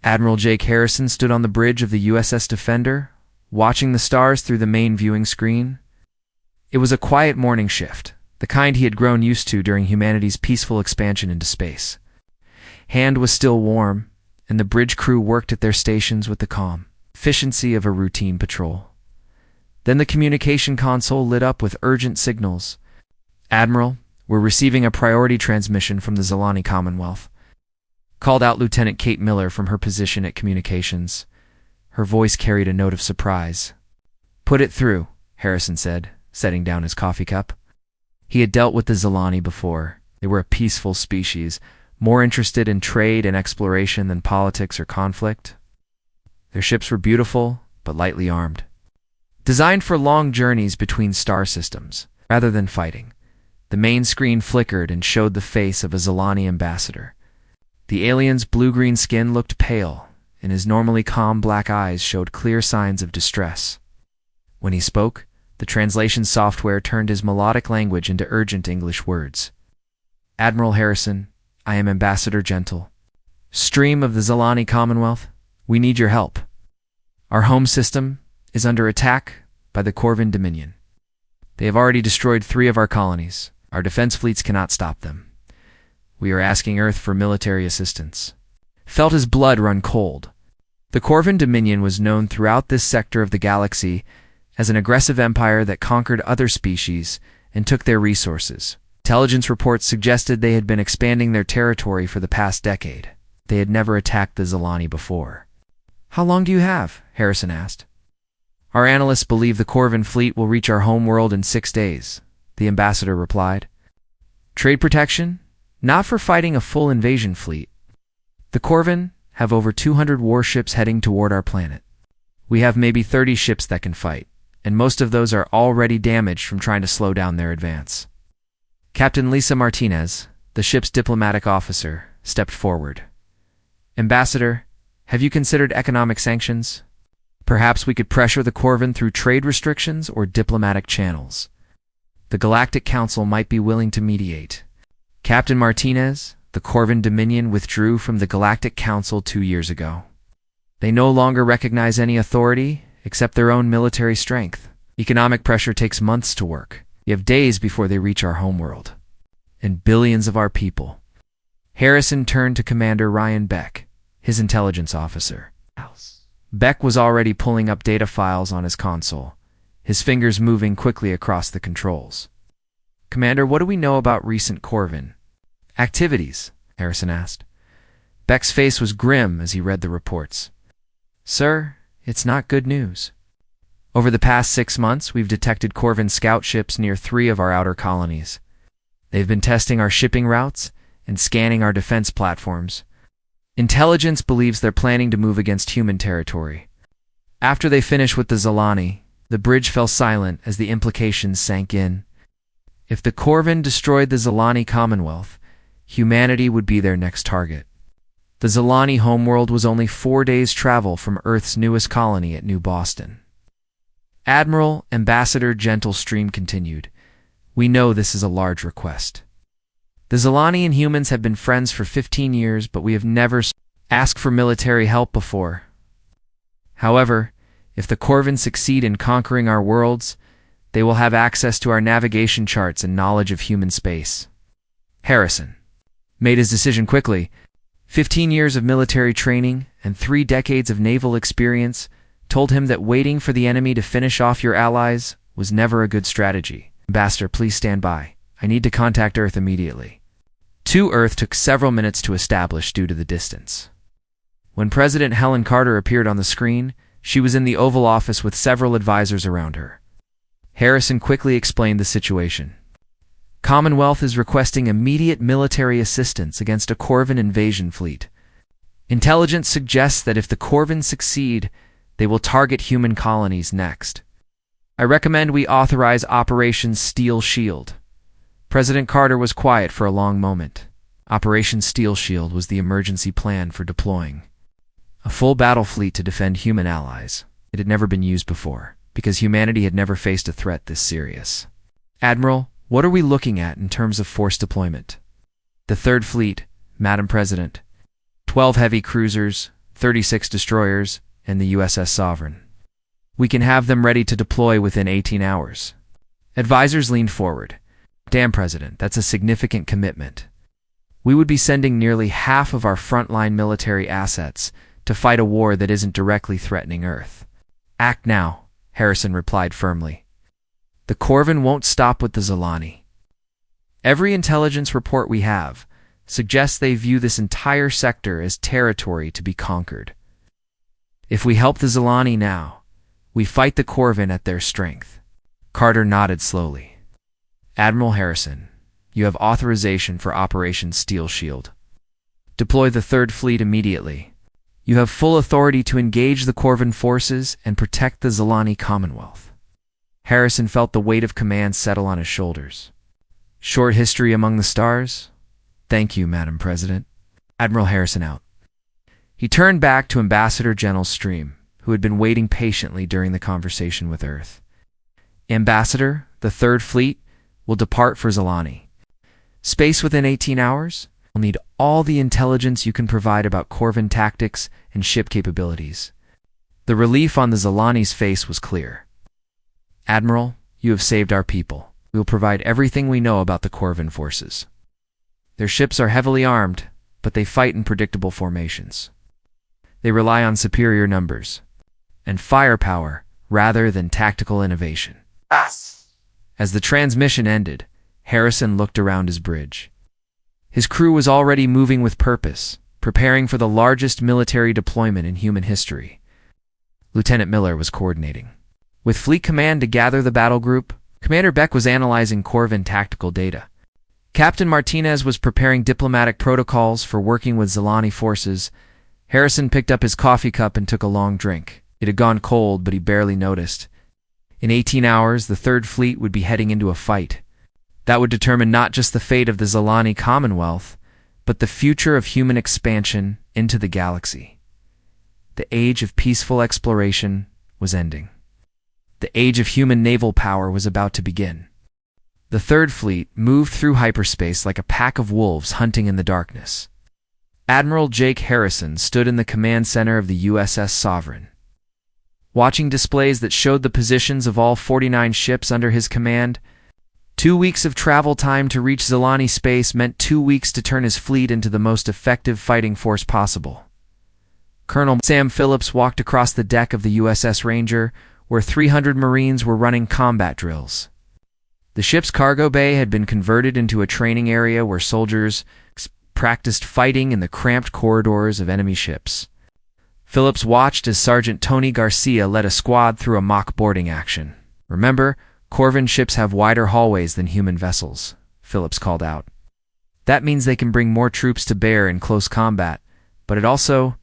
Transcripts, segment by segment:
Admiral Jake Harrison stood on the bridge of the USS Defender, watching the stars through the main viewing screen. It was a quiet morning shift, the kind he had grown used to during humanity's peaceful expansion into space. Hand was still warm, and the bridge crew worked at their stations with the calm efficiency of a routine patrol. Then the communication console lit up with urgent signals. "Admiral, we're receiving a priority transmission from the Zilani Commonwealth," called out Lieutenant Kate Miller from her position at communications. Her voice carried a note of surprise. "Put it through," Harrison said, setting down his coffee cup. He had dealt with the Zilani before. They were a peaceful species, more interested in trade and exploration than politics or conflict. Their ships were beautiful, but lightly armed, designed for long journeys between star systems, rather than fighting. The main screen flickered and showed the face of a Zilani ambassador. The alien's blue-green skin looked pale, and his normally calm black eyes showed clear signs of distress. When he spoke, the translation software turned his melodic language into urgent English words. "Admiral Harrison, I am Ambassador Gentle. Stream of the Zilani Commonwealth, we need your help. Our home system is under attack by the Corvin Dominion. They have already destroyed 3 of our colonies. Our defense fleets cannot stop them. We are asking Earth for military assistance." Felt his blood run cold. The Corvin Dominion was known throughout this sector of the galaxy as an aggressive empire that conquered other species and took their resources. Intelligence reports suggested they had been expanding their territory for the past decade. They had never attacked the Zilani before. "How long do you have?" Harrison asked. "Our analysts believe the Corvin fleet will reach our home world in 6 days," the ambassador replied. "Trade protection? Not for fighting a full invasion fleet. The Corvin have over 200 warships heading toward our planet. We have maybe 30 ships that can fight, and most of those are already damaged from trying to slow down their advance." Captain Lisa Martinez, the ship's diplomatic officer, stepped forward. "Ambassador, have you considered economic sanctions? Perhaps we could pressure the Corvin through trade restrictions or diplomatic channels. The Galactic Council might be willing to mediate." Captain Martinez, the Corvin Dominion withdrew from the Galactic Council 2 years ago. They no longer recognize any authority except their own military strength. Economic pressure takes months to work. You have days before they reach our homeworld. And billions of our people. Harrison turned to Commander Ryan Beck, his intelligence officer. Beck was already pulling up data files on his console, his fingers moving quickly across the controls. "Commander, what do we know about recent Corvin activities?" Harrison asked. Beck's face was grim as he read the reports. "Sir, it's not good news. Over the past 6 months, we've detected Corvin scout ships near 3 of our outer colonies. They've been testing our shipping routes and scanning our defense platforms. Intelligence believes they're planning to move against human territory." After they finished with the Zilani, the bridge fell silent as the implications sank in. If the Corvin destroyed the Zilani Commonwealth, humanity would be their next target. The Zilani homeworld was only 4 days' travel from Earth's newest colony at New Boston. Admiral Ambassador Gentle Stream continued, "We know this is a large request. The Zilani and humans have been friends for 15 years, but we have never asked for military help before. However, if the Corvin succeed in conquering our worlds, they will have access to our navigation charts and knowledge of human space." Harrison made his decision quickly. 15 years of military training and 3 decades of naval experience told him that waiting for the enemy to finish off your allies was never a good strategy. "Ambassador, please stand by. I need to contact Earth immediately." To Earth took several minutes to establish due to the distance. When President Helen Carter appeared on the screen, she was in the Oval Office with several advisors around her. Harrison quickly explained the situation. "Commonwealth is requesting immediate military assistance against a Corvin invasion fleet. Intelligence suggests that if the Corvin succeed, they will target human colonies next. I recommend we authorize Operation Steel Shield." President Carter was quiet for a long moment. Operation Steel Shield was the emergency plan for deploying a full battle fleet to defend human allies. It had never been used before, because humanity had never faced a threat this serious. "Admiral, what are we looking at in terms of force deployment?" "The Third Fleet, Madam President. 12 heavy cruisers, 36 destroyers, and the USS Sovereign. We can have them ready to deploy within 18 hours. Advisors leaned forward. Damn, President, that's a significant commitment. We would be sending nearly half of our frontline military assets to fight a war that isn't directly threatening Earth. Act now, Harrison replied firmly. The Corvin won't stop with the Zilani. Every intelligence report we have suggests they view this entire sector as territory to be conquered. If we help the Zilani now, we fight the Corvin at their strength. Carter nodded slowly. Admiral Harrison, you have authorization for Operation Steel Shield. Deploy the Third Fleet immediately. You have full authority to engage the Corvin forces and protect the Zilani Commonwealth. Harrison felt the weight of command settle on his shoulders. Short history among the stars? Thank you, Madam President. Admiral Harrison out. He turned back to Ambassador General Stream, who had been waiting patiently during the conversation with Earth. Ambassador, the Third Fleet will depart for Zilani. Space within 18 hours? We'll need all the intelligence you can provide about Corvin tactics and ship capabilities. The relief on the Zilani's face was clear. Admiral, you have saved our people. We will provide everything we know about the Corvin forces. Their ships are heavily armed, but they fight in predictable formations. They rely on superior numbers and firepower rather than tactical innovation. As the transmission ended, Harrison looked around his bridge. His crew was already moving with purpose, preparing for the largest military deployment in human history. Lieutenant Miller was coordinating. With Fleet Command to gather the battle group, Commander Beck was analyzing Corvin tactical data. Captain Martinez was preparing diplomatic protocols for working with Zilani forces. Harrison picked up his coffee cup and took a long drink. It had gone cold, but he barely noticed. In 18 hours, the Third Fleet would be heading into a fight. That would determine not just the fate of the Zilani Commonwealth, but the future of human expansion into the galaxy. The age of peaceful exploration was ending. The age of human naval power was about to begin. The Third Fleet moved through hyperspace like a pack of wolves hunting in the darkness. Admiral Jake Harrison stood in the command center of the USS Sovereign. Watching displays that showed the positions of all 49 ships under his command, 2 weeks of travel time to reach Zilani space meant 2 weeks to turn his fleet into the most effective fighting force possible. Colonel Sam Phillips walked across the deck of the USS Ranger, where 300 Marines were running combat drills. The ship's cargo bay had been converted into a training area where soldiers practiced fighting in the cramped corridors of enemy ships. Phillips watched as Sergeant Tony Garcia led a squad through a mock boarding action. Remember, Corvin ships have wider hallways than human vessels, Phillips called out. That means they can bring more troops to bear in close combat, but it also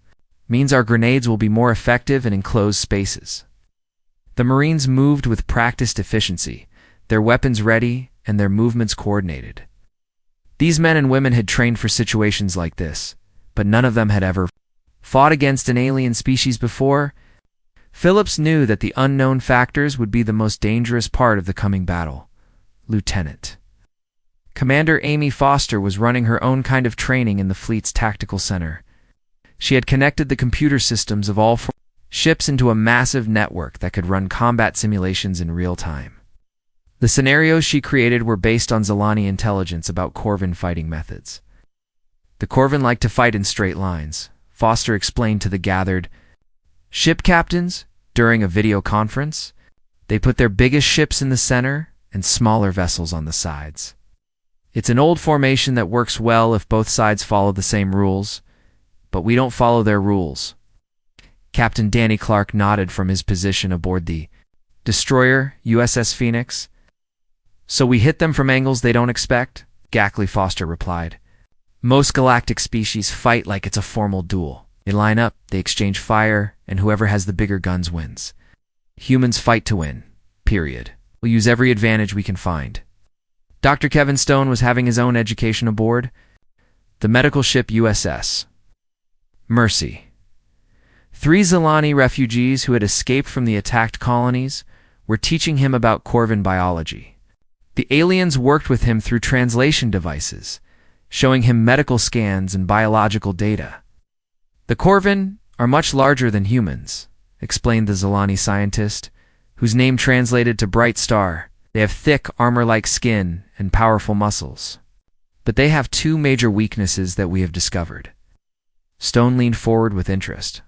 means our grenades will be more effective in enclosed spaces. The Marines moved with practiced efficiency, their weapons ready and their movements coordinated. These men and women had trained for situations like this, but none of them had ever fought against an alien species before. Phillips knew that the unknown factors would be the most dangerous part of the coming battle. Lieutenant. Commander Amy Foster was running her own kind of training in the fleet's tactical center. She had connected the computer systems of all 4 ships into a massive network that could run combat simulations in real time. The scenarios she created were based on Zilani intelligence about Corvin fighting methods. The Corvin liked to fight in straight lines, Foster explained to the gathered ship captains during a video conference. They put their biggest ships in the center and smaller vessels on the sides. It's an old formation that works well if both sides follow the same rules, but we don't follow their rules. Captain Danny Clark nodded from his position aboard the destroyer USS Phoenix. So we hit them from angles they don't expect? Gackley Foster replied. Most galactic species fight like it's a formal duel. They line up, they exchange fire, and whoever has the bigger guns wins. Humans fight to win. Period. We'll use every advantage we can find. Dr. Kevin Stone was having his own education aboard the medical ship USS Mercy. 3 Zilani refugees who had escaped from the attacked colonies were teaching him about Corvin biology. The aliens worked with him through translation devices, showing him medical scans and biological data. The Corvin are much larger than humans, explained the Zilani scientist, whose name translated to bright star. They have thick, armor-like skin and powerful muscles. But they have two major weaknesses that we have discovered. Stone leaned forward with interest.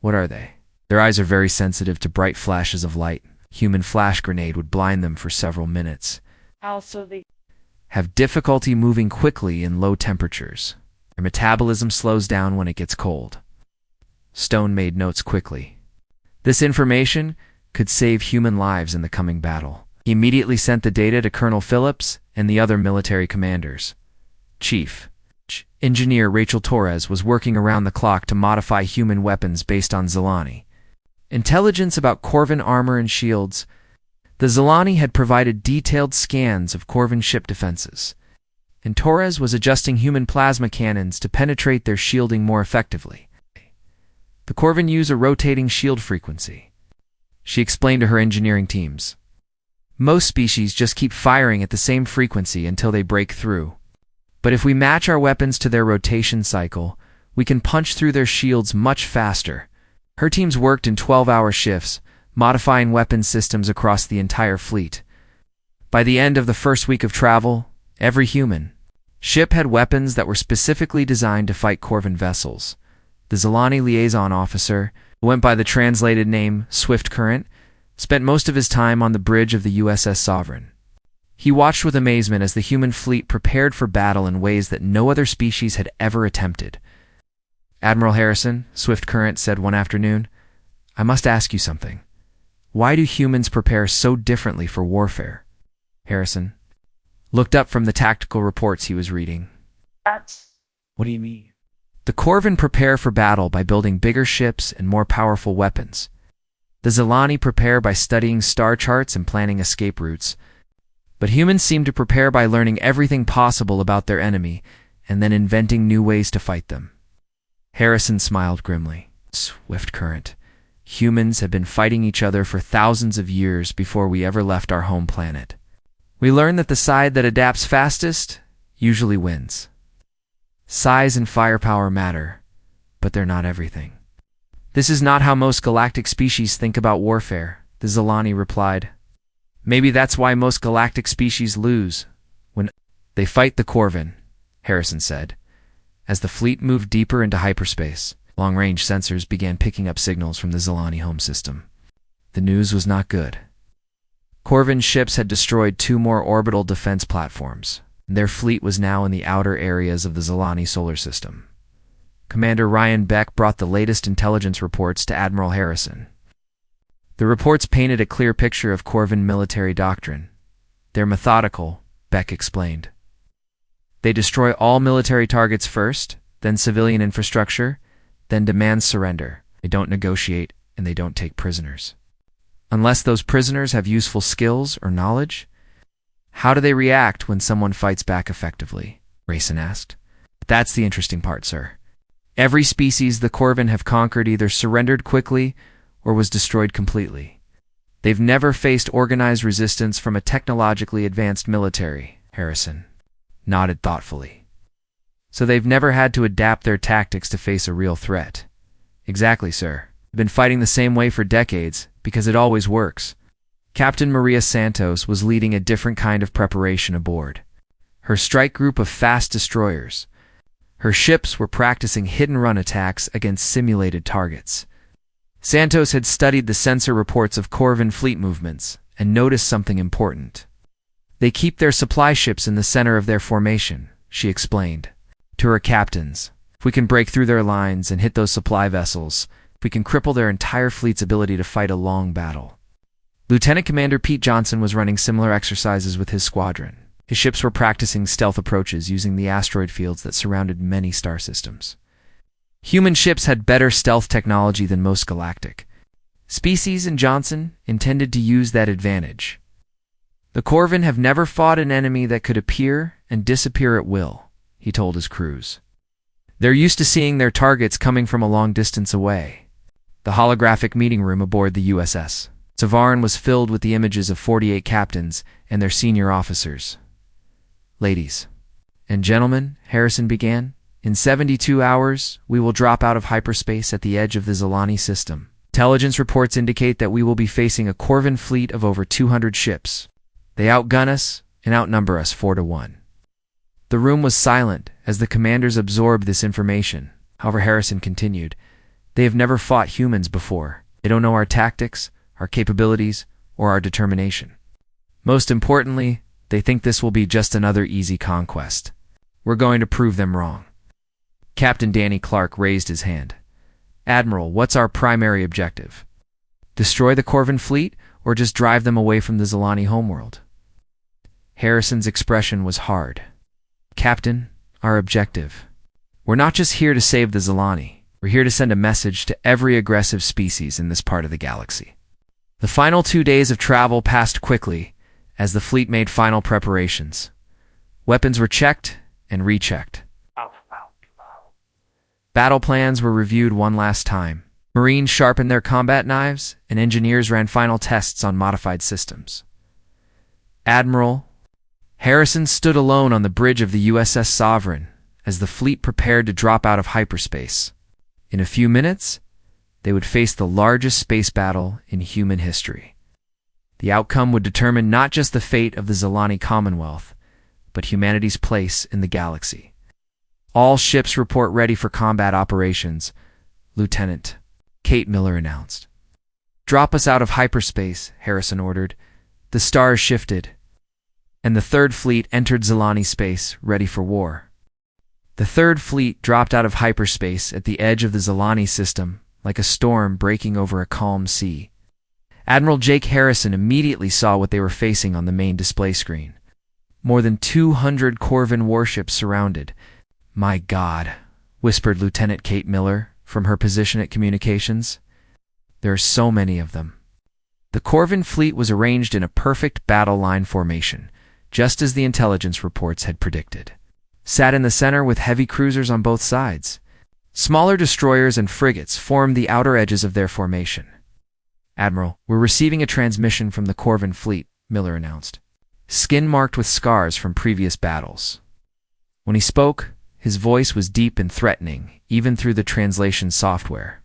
What are they? Their eyes are very sensitive to bright flashes of light. Human flash grenade would blind them for several minutes. Also, they have difficulty moving quickly in low temperatures. Their metabolism slows down when it gets cold. Stone made notes quickly. This information could save human lives in the coming battle. He immediately sent the data to Colonel Phillips and the other military commanders. Chief Engineer Rachel Torres was working around the clock to modify human weapons based on Zilani intelligence about Corvin armor and shields. The Zilani had provided detailed scans of Corvin ship defenses, and Torres was adjusting human plasma cannons to penetrate their shielding more effectively. The Corvin use a rotating shield frequency, she explained to her engineering teams. Most species just keep firing at the same frequency until they break through. But if we match our weapons to their rotation cycle, we can punch through their shields much faster. Her teams worked in 12-hour shifts, modifying weapon systems across the entire fleet. By the end of the first week of travel, every human ship had weapons that were specifically designed to fight Corvin vessels. The Zilani liaison officer, who went by the translated name Swift Current, spent most of his time on the bridge of the USS Sovereign. He watched with amazement as the human fleet prepared for battle in ways that no other species had ever attempted. Admiral Harrison, Swift Current said one afternoon, I must ask you something. Why do humans prepare so differently for warfare? Harrison looked up from the tactical reports he was reading. What do you mean? The Corvin prepare for battle by building bigger ships and more powerful weapons. The Zilani prepare by studying star charts and planning escape routes. But humans seem to prepare by learning everything possible about their enemy and then inventing new ways to fight them. Harrison smiled grimly. Swift Current. Humans have been fighting each other for thousands of years before we ever left our home planet. We learned that the side that adapts fastest usually wins. Size and firepower matter, but they're not everything. This is not how most galactic species think about warfare, the Zilani replied. Maybe that's why most galactic species lose when they fight the Corvin, Harrison said. As the fleet moved deeper into hyperspace, long-range sensors began picking up signals from the Zilani home system. The news was not good. Corvin ships had destroyed 2 more orbital defense platforms. Their fleet was now in the outer areas of the Zilani solar system. Commander Ryan Beck brought the latest intelligence reports to Admiral Harrison. The reports painted a clear picture of Corvin military doctrine. They're methodical, Beck explained. They destroy all military targets first, then civilian infrastructure, then demand surrender. They don't negotiate, and they don't take prisoners. Unless those prisoners have useful skills or knowledge, how do they react when someone fights back effectively? Rayson asked. That's the interesting part, sir. Every species the Corvin have conquered either surrendered quickly or was destroyed completely. They've never faced organized resistance from a technologically advanced military, Harrison nodded thoughtfully. So they've never had to adapt their tactics to face a real threat. Exactly, sir. They've been fighting the same way for decades because it always works. Captain Maria Santos was leading a different kind of preparation aboard. Her strike group of fast destroyers. Her ships were practicing hit-and-run attacks against simulated targets. Santos had studied the sensor reports of Corvin fleet movements and noticed something important. They keep their supply ships in the center of their formation, she explained to her captains. If we can break through their lines and hit those supply vessels, we can cripple their entire fleet's ability to fight a long battle. Lieutenant Commander Pete Johnson was running similar exercises with his squadron. His ships were practicing stealth approaches using the asteroid fields that surrounded many star systems. Human ships had better stealth technology than most galactic species, and Johnson intended to use that advantage. The Corvin have never fought an enemy that could appear and disappear at will, he told his crews. They're used to seeing their targets coming from a long distance away. The holographic meeting room aboard the USS Savarin was filled with the images of 48 captains and their senior officers. Ladies and gentlemen, Harrison began, In 72 hours, we will drop out of hyperspace at the edge of the Zilani system. Intelligence reports indicate that we will be facing a Corvin fleet of over 200 ships. They outgun us and outnumber us 4-1. The room was silent as the commanders absorbed this information. However, Harrison continued, "They have never fought humans before. They don't know our tactics, our capabilities, or our determination. Most importantly, they think this will be just another easy conquest. We're going to prove them wrong." Captain Danny Clark raised his hand. "Admiral, what's our primary objective? Destroy the Corvin fleet, or just drive them away from the Zilani homeworld?" Harrison's expression was hard. "Captain, our objective. We're not just here to save the Zilani. We're here to send a message to every aggressive species in this part of the galaxy." The final 2 days of travel passed quickly as the fleet made final preparations. Weapons were checked and rechecked. Battle plans were reviewed one last time. Marines sharpened their combat knives, and engineers ran final tests on modified systems. Admiral Harrison stood alone on the bridge of the USS Sovereign as the fleet prepared to drop out of hyperspace. In a few minutes, they would face the largest space battle in human history. The outcome would determine not just the fate of the Zilani Commonwealth, but humanity's place in the galaxy. "All ships report ready for combat operations," Lieutenant Kate Miller announced. "Drop us out of hyperspace," Harrison ordered. The stars shifted, and the Third Fleet entered Zilani space, ready for war. The Third Fleet dropped out of hyperspace at the edge of the Zilani system, like a storm breaking over a calm sea. Admiral Jake Harrison immediately saw what they were facing on the main display screen. More than 200 Corvin warships surrounded. "My God," whispered Lieutenant Kate Miller from her position at communications. "There are so many of them." The Corvin fleet was arranged in a perfect battle line formation, just as the intelligence reports had predicted. Sat in the center with heavy cruisers on both sides. Smaller destroyers and frigates formed the outer edges of their formation. "Admiral, we're receiving a transmission from the Corvin fleet," Miller announced. Skin marked with scars from previous battles. When he spoke, his voice was deep and threatening, even through the translation software.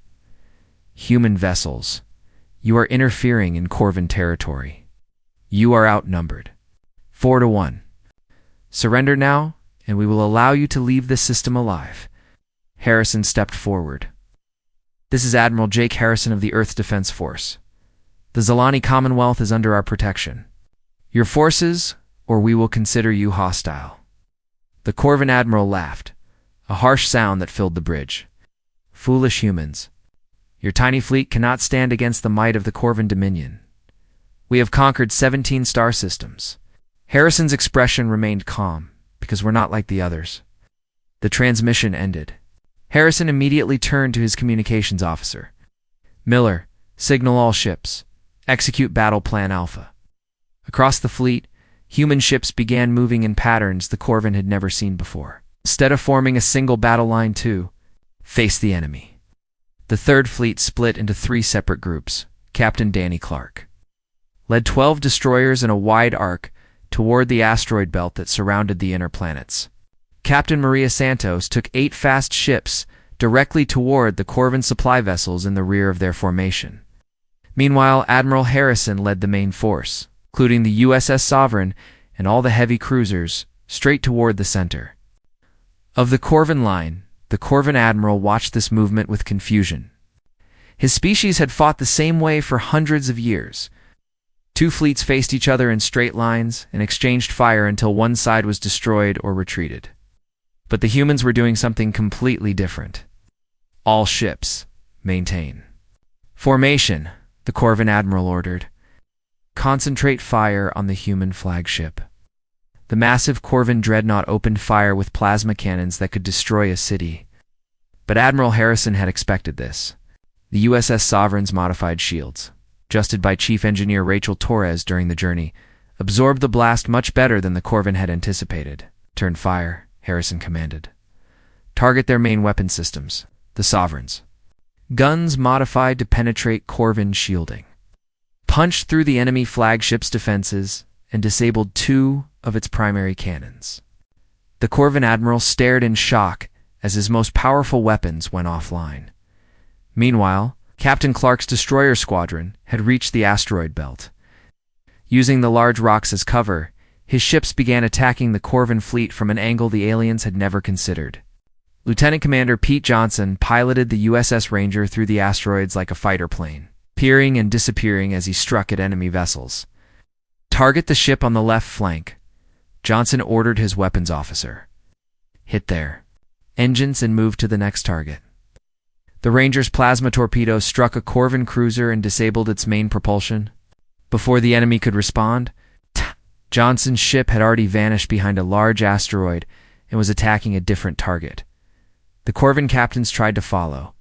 "Human vessels, you are interfering in Corvin territory. You are outnumbered. 4-1. Surrender now, and we will allow you to leave this system alive." Harrison stepped forward. "This is Admiral Jake Harrison of the Earth Defense Force. The Zilani Commonwealth is under our protection. Your forces, or we will consider you hostile." The Corvin admiral laughed, a harsh sound that filled the bridge. "Foolish humans. Your tiny fleet cannot stand against the might of the Corvin Dominion. We have conquered 17 star systems." Harrison's expression remained calm, because we're not like the others. The transmission ended. Harrison immediately turned to his communications officer. "Miller, signal all ships. Execute Battle Plan Alpha." Across the fleet, human ships began moving in patterns the Corvin had never seen before. Instead of forming a single battle line to face the enemy, the Third Fleet split into 3 separate groups. Captain Danny Clark led 12 destroyers in a wide arc toward the asteroid belt that surrounded the inner planets. Captain Maria Santos took 8 fast ships directly toward the Corvin supply vessels in the rear of their formation. Meanwhile, Admiral Harrison led the main force, including the USS Sovereign and all the heavy cruisers, straight toward the center. Of the Corvin line, the Corvin admiral watched this movement with confusion. His species had fought the same way for hundreds of years. 2 fleets faced each other in straight lines and exchanged fire until one side was destroyed or retreated. But the humans were doing something completely different. "All ships, maintain formation," the Corvin admiral ordered. "Concentrate fire on the human flagship." The massive Corvin dreadnought opened fire with plasma cannons that could destroy a city. But Admiral Harrison had expected this. The USS Sovereign's modified shields, adjusted by Chief Engineer Rachel Torres during the journey, absorbed the blast much better than the Corvin had anticipated. "Turn fire," Harrison commanded. "Target their main weapon systems, the Sovereign's. Guns modified to penetrate Corvin shielding. Punched through the enemy flagship's defenses and disabled 2 of its primary cannons." The Corvin admiral stared in shock as his most powerful weapons went offline. Meanwhile, Captain Clark's destroyer squadron had reached the asteroid belt. Using the large rocks as cover, his ships began attacking the Corvin fleet from an angle the aliens had never considered. Lieutenant Commander Pete Johnson piloted the USS Ranger through the asteroids like a fighter plane, appearing and disappearing as he struck at enemy vessels. "Target the ship on the left flank," Johnson ordered his weapons officer. "Hit their engines and move to the next target." The Ranger's plasma torpedo struck a Corvin cruiser and disabled its main propulsion. Before the enemy could respond, Johnson's ship had already vanished behind a large asteroid and was attacking a different target. The Corvin captains tried to follow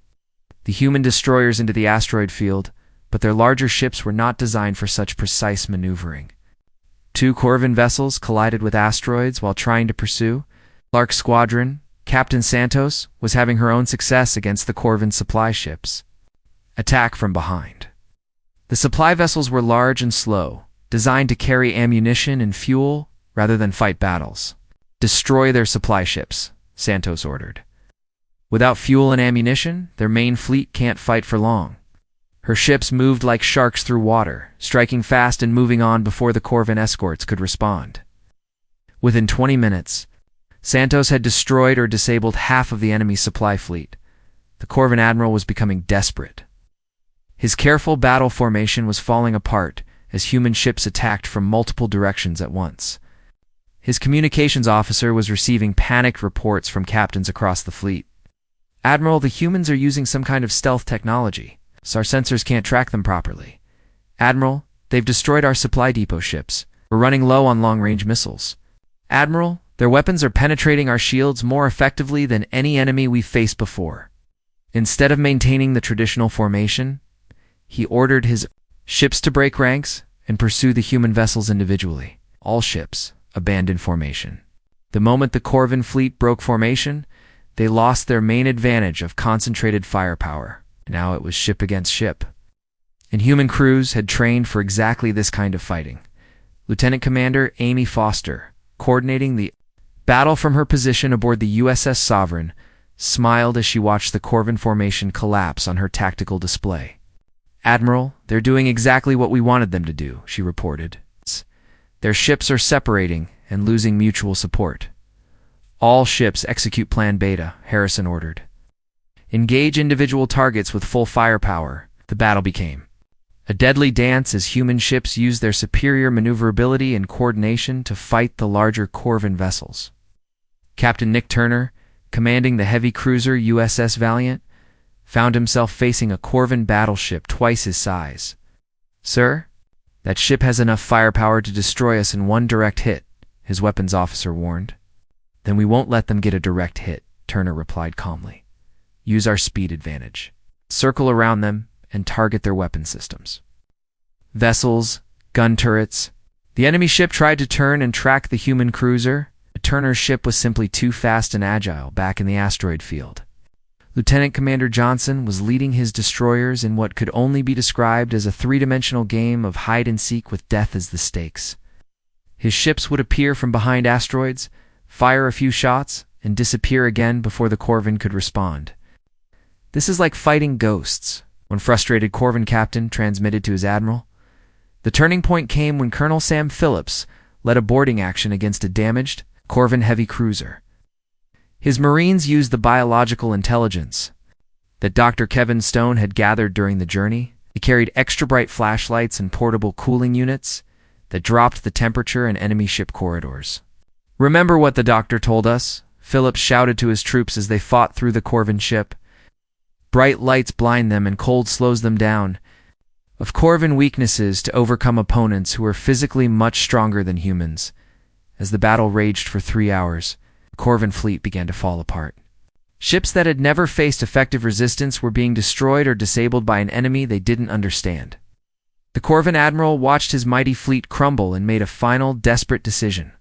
the human destroyers into the asteroid field, but their larger ships were not designed for such precise maneuvering. Two Corvin vessels collided with asteroids while trying to pursue. Clark's squadron, Captain Santos, was having her own success against the Corvin supply ships. Attack from behind. The supply vessels were large and slow, designed to carry ammunition and fuel rather than fight battles. "Destroy their supply ships," Santos ordered. "Without fuel and ammunition, their main fleet can't fight for long." Her ships moved like sharks through water, striking fast and moving on before the Corvin escorts could respond. Within 20 minutes, Santos had destroyed or disabled half of the enemy supply fleet. The Corvin admiral was becoming desperate. His careful battle formation was falling apart as human ships attacked from multiple directions at once. His communications officer was receiving panicked reports from captains across the fleet. "Admiral, the humans are using some kind of stealth technology, so our sensors can't track them properly. Admiral, they've destroyed our supply depot ships. We're running low on long-range missiles. Admiral, their weapons are penetrating our shields more effectively than any enemy we've faced before." Instead of maintaining the traditional formation, he ordered his ships to break ranks and pursue the human vessels individually. All ships abandoned formation. The moment the Corvin fleet broke formation, they lost their main advantage of concentrated firepower. Now it was ship against ship. And human crews had trained for exactly this kind of fighting. Lieutenant Commander Amy Foster, coordinating the battle from her position aboard the USS Sovereign, smiled as she watched the Corvin formation collapse on her tactical display. "Admiral, they're doing exactly what we wanted them to do," she reported. "Their ships are separating and losing mutual support." "All ships execute Plan Beta," Harrison ordered. "Engage individual targets with full firepower." The battle became a deadly dance as human ships used their superior maneuverability and coordination to fight the larger Corvin vessels. Captain Nick Turner, commanding the heavy cruiser USS Valiant, found himself facing a Corvin battleship twice his size. "Sir, that ship has enough firepower to destroy us in one direct hit," his weapons officer warned. "Then we won't let them get a direct hit," Turner replied calmly. "Use our speed advantage. Circle around them and target their weapon systems." Vessels, gun turrets. The enemy ship tried to turn and track the human cruiser. Turner's ship was simply too fast and agile back in the asteroid field. Lieutenant Commander Johnson was leading his destroyers in what could only be described as a three-dimensional game of hide-and-seek with death as the stakes. His ships would appear from behind asteroids, fire a few shots, and disappear again before the Corvin could respond. "This is like fighting ghosts," one frustrated Corvin captain transmitted to his admiral. The turning point came when Colonel Sam Phillips led a boarding action against a damaged Corvin heavy cruiser. His Marines used the biological intelligence that Dr. Kevin Stone had gathered during the journey. They carried extra bright flashlights and portable cooling units that dropped the temperature in enemy ship corridors. "Remember what the doctor told us," Phillips shouted to his troops as they fought through the Corvin ship. "Bright lights blind them and cold slows them down. Of Corvin weaknesses to overcome opponents who are physically much stronger than humans." As the battle raged for 3 hours, the Corvin fleet began to fall apart. Ships that had never faced effective resistance were being destroyed or disabled by an enemy they didn't understand. The Corvin admiral watched his mighty fleet crumble and made a final, desperate decision.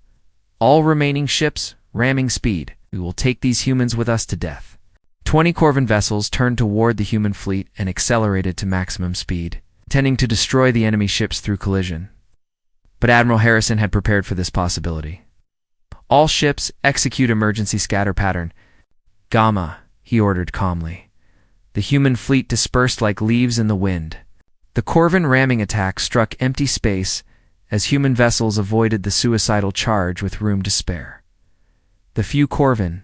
"All remaining ships, ramming speed. We will take these humans with us to death." 20 Corvin vessels turned toward the human fleet and accelerated to maximum speed, intending to destroy the enemy ships through collision. But Admiral Harrison had prepared for this possibility. "All ships, execute emergency scatter pattern." Gamma, he ordered calmly. The human fleet dispersed like leaves in the wind. The Corvin ramming attack struck empty space as human vessels avoided the suicidal charge with room to spare. The few Corvin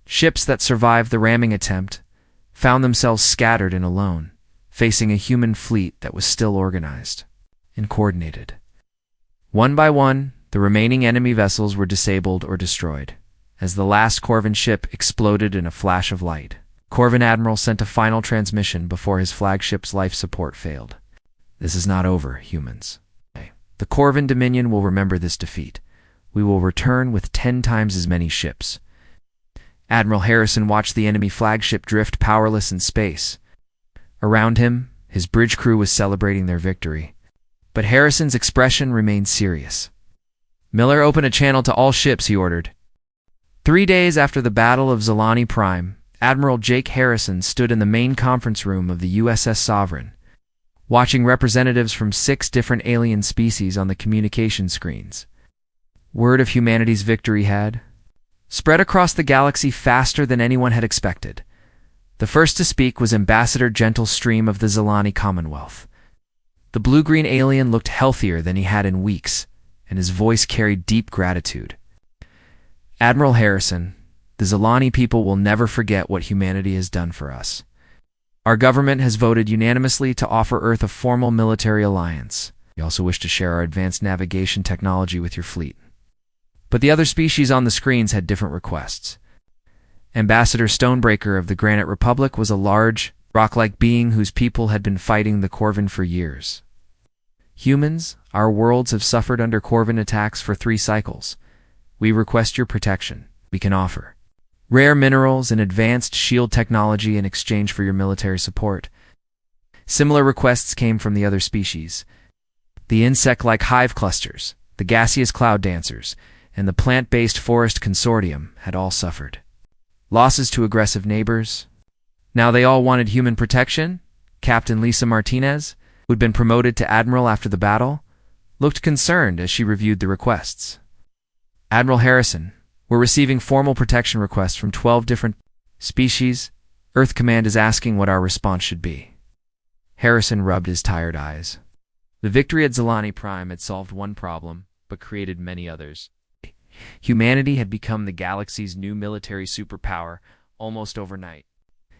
ships that survived the ramming attempt found themselves scattered and alone, facing a human fleet that was still organized and coordinated. One by one, the remaining enemy vessels were disabled or destroyed, as the last Corvin ship exploded in a flash of light. Corvin Admiral sent a final transmission before his flagship's life support failed. This is not over, humans. The Corvin Dominion will remember this defeat. We will return with 10 times as many ships. Admiral Harrison watched the enemy flagship drift powerless in space. Around him, his bridge crew was celebrating their victory. But Harrison's expression remained serious. Miller, open a channel to all ships, he ordered. 3 days after the Battle of Zalani Prime, Admiral Jake Harrison stood in the main conference room of the USS Sovereign, watching representatives from 6 different alien species on the communication screens. Word of humanity's victory had spread across the galaxy faster than anyone had expected. The first to speak was Ambassador Gentle Stream of the Zalani Commonwealth. The blue-green alien looked healthier than he had in weeks, and his voice carried deep gratitude. Admiral Harrison, the Zalani people will never forget what humanity has done for us. Our government has voted unanimously to offer Earth a formal military alliance. We also wish to share our advanced navigation technology with your fleet. But the other species on the screens had different requests. Ambassador Stonebreaker of the Granite Republic was a large, rock-like being whose people had been fighting the Corvin for years. Humans, our worlds have suffered under Corvin attacks for 3 cycles. We request your protection. We can offer rare minerals and advanced shield technology in exchange for your military support. Similar requests came from the other species. The insect-like hive clusters, the gaseous cloud dancers, and the plant-based forest consortium had all suffered losses to aggressive neighbors. Now they all wanted human protection. Captain Lisa Martinez, who had been promoted to admiral after the battle, looked concerned as she reviewed the requests. Admiral Harrison, we're receiving formal protection requests from 12 different species. Earth Command is asking what our response should be. Harrison rubbed his tired eyes. The victory at Zalani Prime had solved one problem, but created many others. Humanity had become the galaxy's new military superpower almost overnight,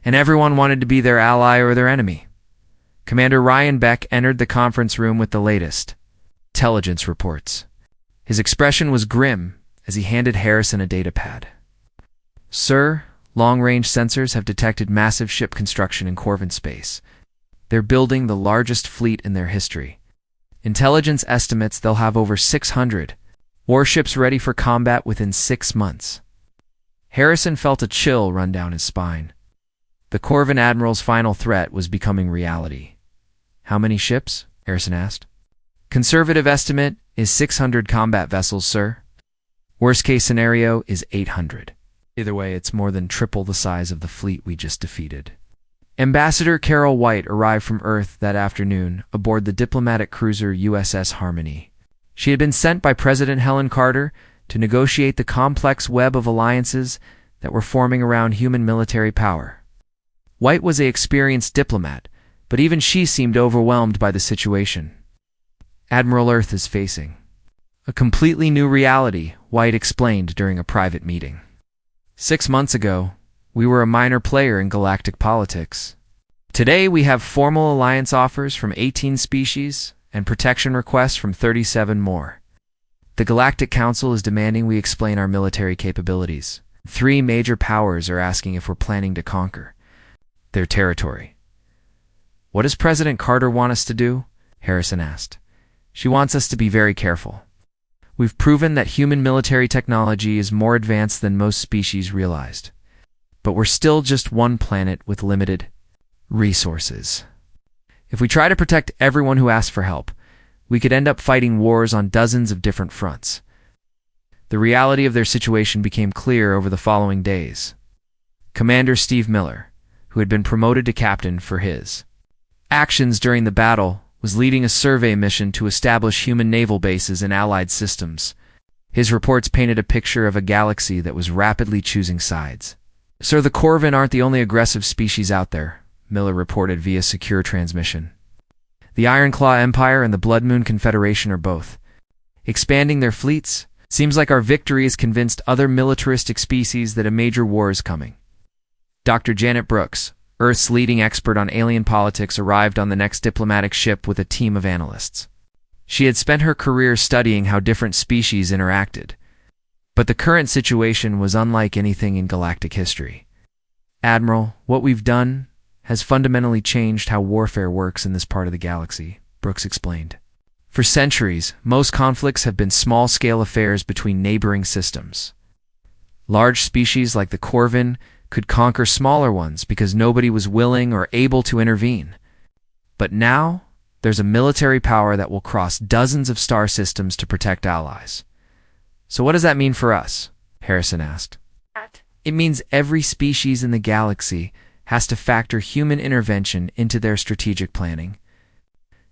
and everyone wanted to be their ally or their enemy. Commander Ryan Beck entered the conference room with the latest intelligence reports. His expression was grim as he handed Harrison a datapad. Sir, long-range sensors have detected massive ship construction in Corvin space. They're building the largest fleet in their history. Intelligence estimates they'll have over 600 warships ready for combat within 6 months. Harrison felt a chill run down his spine. The Corvin Admiral's final threat was becoming reality. How many ships? Harrison asked. Conservative estimate is 600 combat vessels, sir. Worst case scenario is 800. Either way, it's more than triple the size of the fleet we just defeated. Ambassador Carol White arrived from Earth that afternoon aboard the diplomatic cruiser USS Harmony. She had been sent by President Helen Carter to negotiate the complex web of alliances that were forming around human military power. White was an experienced diplomat, but even she seemed overwhelmed by the situation. Admiral Earth is facing a completely new reality, White explained during a private meeting. 6 months ago, we were a minor player in galactic politics. Today we have formal alliance offers from 18 species and protection requests from 37 more. The Galactic Council is demanding we explain our military capabilities. 3 major powers are asking if we're planning to conquer their territory. What does President Carter want us to do? Harrison asked. She wants us to be very careful. We've proven that human military technology is more advanced than most species realized. But we're still just one planet with limited resources. If we try to protect everyone who asks for help, we could end up fighting wars on dozens of different fronts. The reality of their situation became clear over the following days. Commander Steve Miller, who had been promoted to captain for his actions during the battle, was leading a survey mission to establish human naval bases in allied systems. His reports painted a picture of a galaxy that was rapidly choosing sides. Sir, the Corvin aren't the only aggressive species out there, Miller reported via secure transmission. The Ironclaw Empire and the Blood Moon Confederation are both expanding their fleets. Seems like our victory has convinced other militaristic species that a major war is coming. Dr. Janet Brooks, Earth's leading expert on alien politics, arrived on the next diplomatic ship with a team of analysts. She had spent her career studying how different species interacted, but the current situation was unlike anything in galactic history. Admiral, what we've done has fundamentally changed how warfare works in this part of the galaxy, Brooks explained. For centuries, most conflicts have been small-scale affairs between neighboring systems. Large species like the Corvin could conquer smaller ones because nobody was willing or able to intervene. But now, there's a military power that will cross dozens of star systems to protect allies. So what does that mean for us? Harrison asked. It means every species in the galaxy has to factor human intervention into their strategic planning.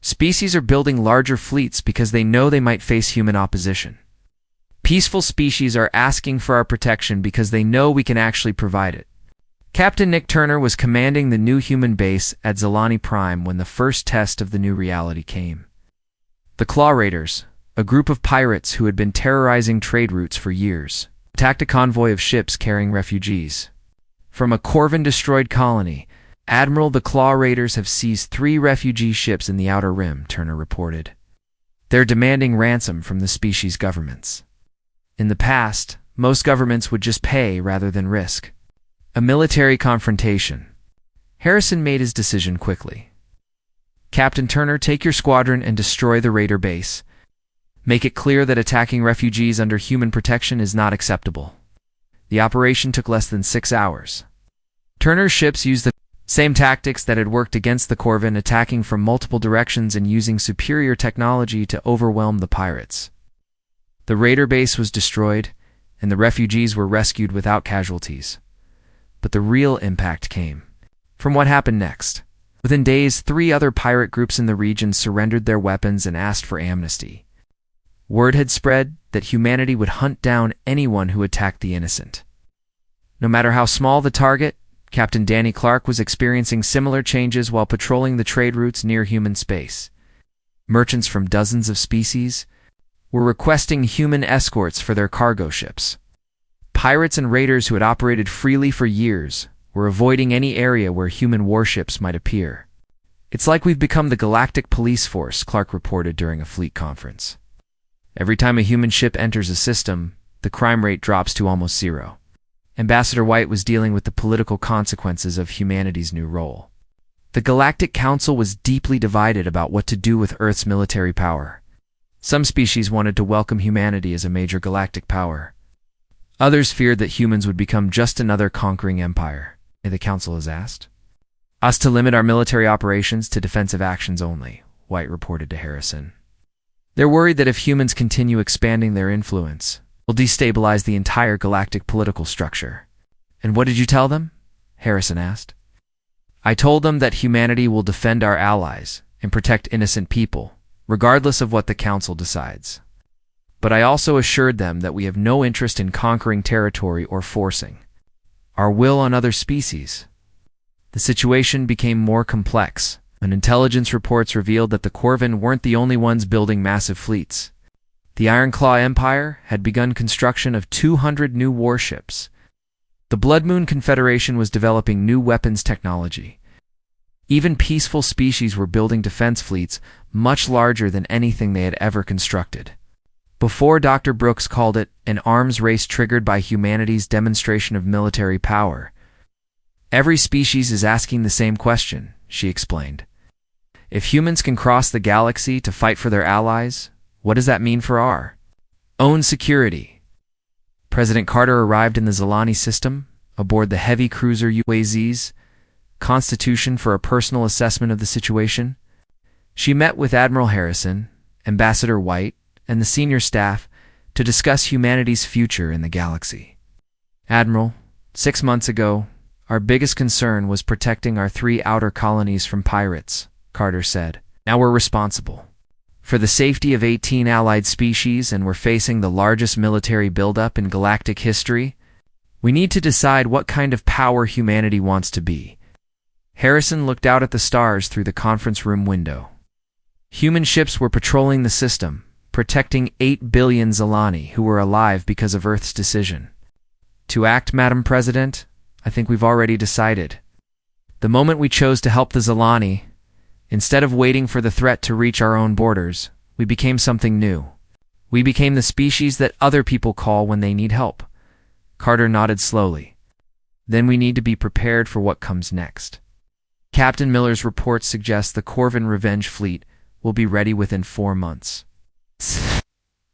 Species are building larger fleets because they know they might face human opposition. Peaceful species are asking for our protection because they know we can actually provide it. Captain Nick Turner was commanding the new human base at Zalani Prime when the first test of the new reality came. The Claw Raiders, a group of pirates who had been terrorizing trade routes for years, attacked a convoy of ships carrying refugees. From a Corvin-destroyed colony, Admiral, the Claw Raiders have seized 3 refugee ships in the Outer Rim, Turner reported. They're demanding ransom from the species' governments. In the past, most governments would just pay rather than risk a military confrontation. Harrison made his decision quickly. Captain Turner, take your squadron and destroy the Raider base. Make it clear that attacking refugees under human protection is not acceptable. The operation took less than 6 hours. Turner's ships used the same tactics that had worked against the Corvin, attacking from multiple directions and using superior technology to overwhelm the pirates. The Raider base was destroyed, and the refugees were rescued without casualties. But the real impact came from what happened next. Within days, 3 other pirate groups in the region surrendered their weapons and asked for amnesty. Word had spread that humanity would hunt down anyone who attacked the innocent. No matter how small the target, Captain Danny Clark was experiencing similar changes while patrolling the trade routes near human space. Merchants from dozens of species were requesting human escorts for their cargo ships. Pirates and raiders who had operated freely for years were avoiding any area where human warships might appear. It's like we've become the galactic police force, Clark reported during a fleet conference. Every time a human ship enters a system, the crime rate drops to almost 0. Ambassador White was dealing with the political consequences of humanity's new role. The Galactic Council was deeply divided about what to do with Earth's military power. Some species wanted to welcome humanity as a major galactic power. Others feared that humans would become just another conquering empire. The Council has asked us to limit our military operations to defensive actions only, White reported to Harrison. They're worried that if humans continue expanding their influence, will destabilize the entire galactic political structure. And what did you tell them? Harrison asked. I told them that humanity will defend our allies and protect innocent people, regardless of what the Council decides. But I also assured them that we have no interest in conquering territory or forcing our will on other species. The situation became more complex. When intelligence reports revealed that the Corvin weren't the only ones building massive fleets. The Ironclaw Empire had begun construction of 200 new warships. The Blood Moon Confederation was developing new weapons technology. Even peaceful species were building defense fleets much larger than anything they had ever constructed. Before, Dr. Brooks called it an arms race triggered by humanity's demonstration of military power. Every species is asking the same question, she explained. If humans can cross the galaxy to fight for their allies, what does that mean for our own security? President Carter arrived in the Zalani system, aboard the heavy cruiser UAZ's Constitution for a personal assessment of the situation. She met with Admiral Harrison, Ambassador White, and the senior staff to discuss humanity's future in the galaxy. Admiral, 6 months ago, our biggest concern was protecting our 3 outer colonies from pirates, Carter said. Now we're responsible for the safety of 18 allied species, and we're facing the largest military buildup in galactic history. We need to decide what kind of power humanity wants to be. Harrison looked out at the stars through the conference room window. Human ships were patrolling the system, protecting 8 billion Zilani who were alive because of Earth's decision. To act, Madam President, I think we've already decided. The moment we chose to help the Zilani, instead of waiting for the threat to reach our own borders, we became something new. We became the species that other people call when they need help. Carter nodded slowly. Then we need to be prepared for what comes next. Captain Miller's report suggests the Corvin Revenge fleet will be ready within 4 months.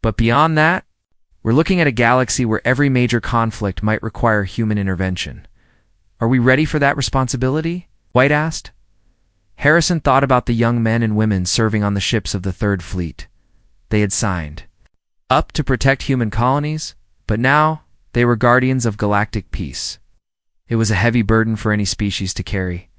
But beyond that, we're looking at a galaxy where every major conflict might require human intervention. Are we ready for that responsibility? White asked. Harrison thought about the young men and women serving on the ships of the Third Fleet. They had signed up to protect human colonies, but now they were guardians of galactic peace. It was a heavy burden for any species to carry.